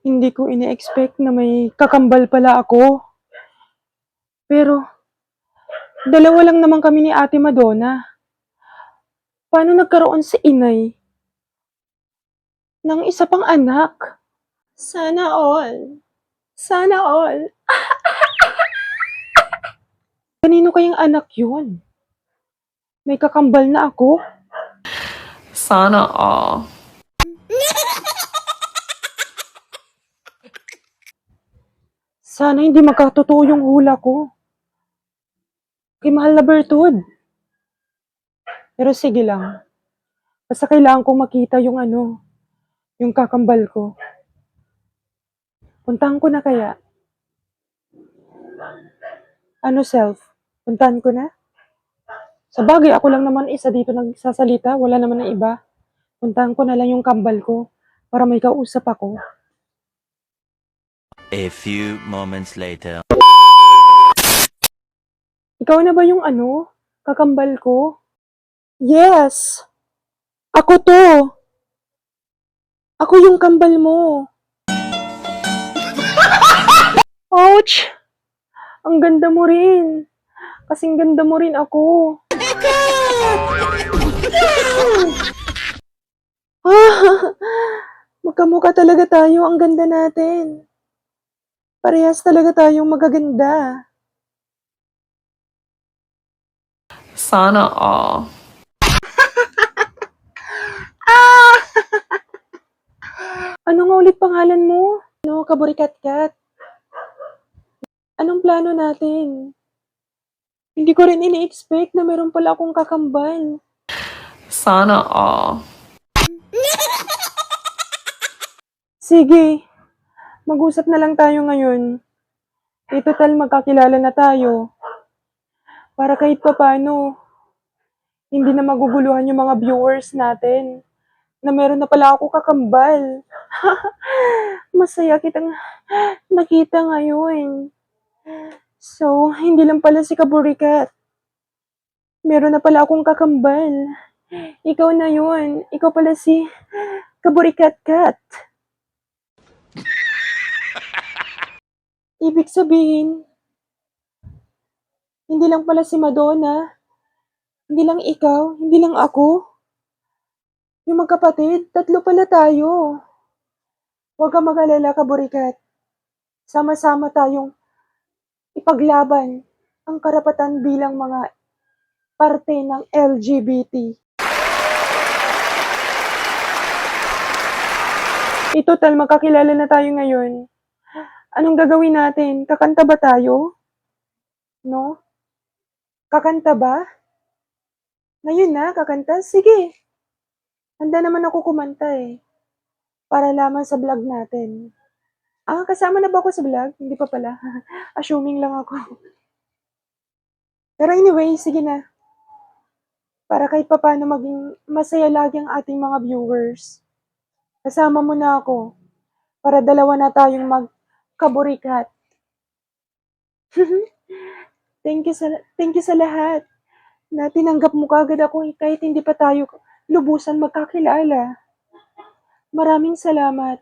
Hindi ko ine-expect na may kakambal pala ako. Pero, dalawa lang naman kami ni Ate Madonna. Paano nagkaroon si Inay ng isa pang anak? Sana all. Sana all. Kanino kayang anak yun? May kakambal na ako? Sana all. Sana hindi magkatotoo yung hula ko. Kay mahal na Bertud. Pero sige lang. Basta kailangan kong makita yung yung kakambal ko. Puntahan ko na kaya? Ano self? Puntahan ko na? Sa bagay, ako lang naman isa dito nagsasalita. Wala naman ng iba. Puntahan ko na lang yung kambal ko para may kausap ako. A few moments later. Ikaw na ba yung kakambal ko? Yes! Ako to! Ako yung kambal mo. Ouch! Ang ganda mo rin. Kasing ganda mo rin ako. Magkamukha talaga tayo. Ang ganda natin. Parehas talaga tayong magaganda. Sana all. Ano nga ulit pangalan mo? Kaburikat-kat. Anong plano natin? Hindi ko rin ini-expect na meron pala akong kakambal. Sana all. Sige, mag-usap na lang tayo ngayon. Total magkakilala na tayo. Para kahit papano, hindi na maguguluhan yung mga viewers natin na meron na pala ako kakambal. Masaya kitang nakita ngayon. So, hindi lang pala si Kaburikat. Meron na pala akong kakambal. Ikaw na yun. Ikaw pala si Kaburikat-kat. Ibig sabihin, hindi lang pala si Madonna. Hindi lang ikaw. Hindi lang ako. Yung magkapatid, 3 pala tayo. Huwag kang mag-alala, Kaburikat. Sama-sama tayong ipaglaban ang karapatan bilang mga parte ng LGBT. Total, magkakilala na tayo ngayon. Anong gagawin natin? Kakanta ba tayo? No? Kakanta ba? Ngayon na, kakanta? Sige. Handa naman ako kumanta eh. Para lamang sa vlog natin. Kasama na ba ako sa vlog? Hindi pa pala. Assuming lang ako. Pero anyway, sige na. Para kahit papaano maging masaya lagi ang ating mga viewers. Kasama mo na ako. Para dalawa na tayong magkaburikat. Thank you sa lahat na tinanggap mo kagad ako kahit hindi pa tayo lubusan magkakilala. Maraming salamat.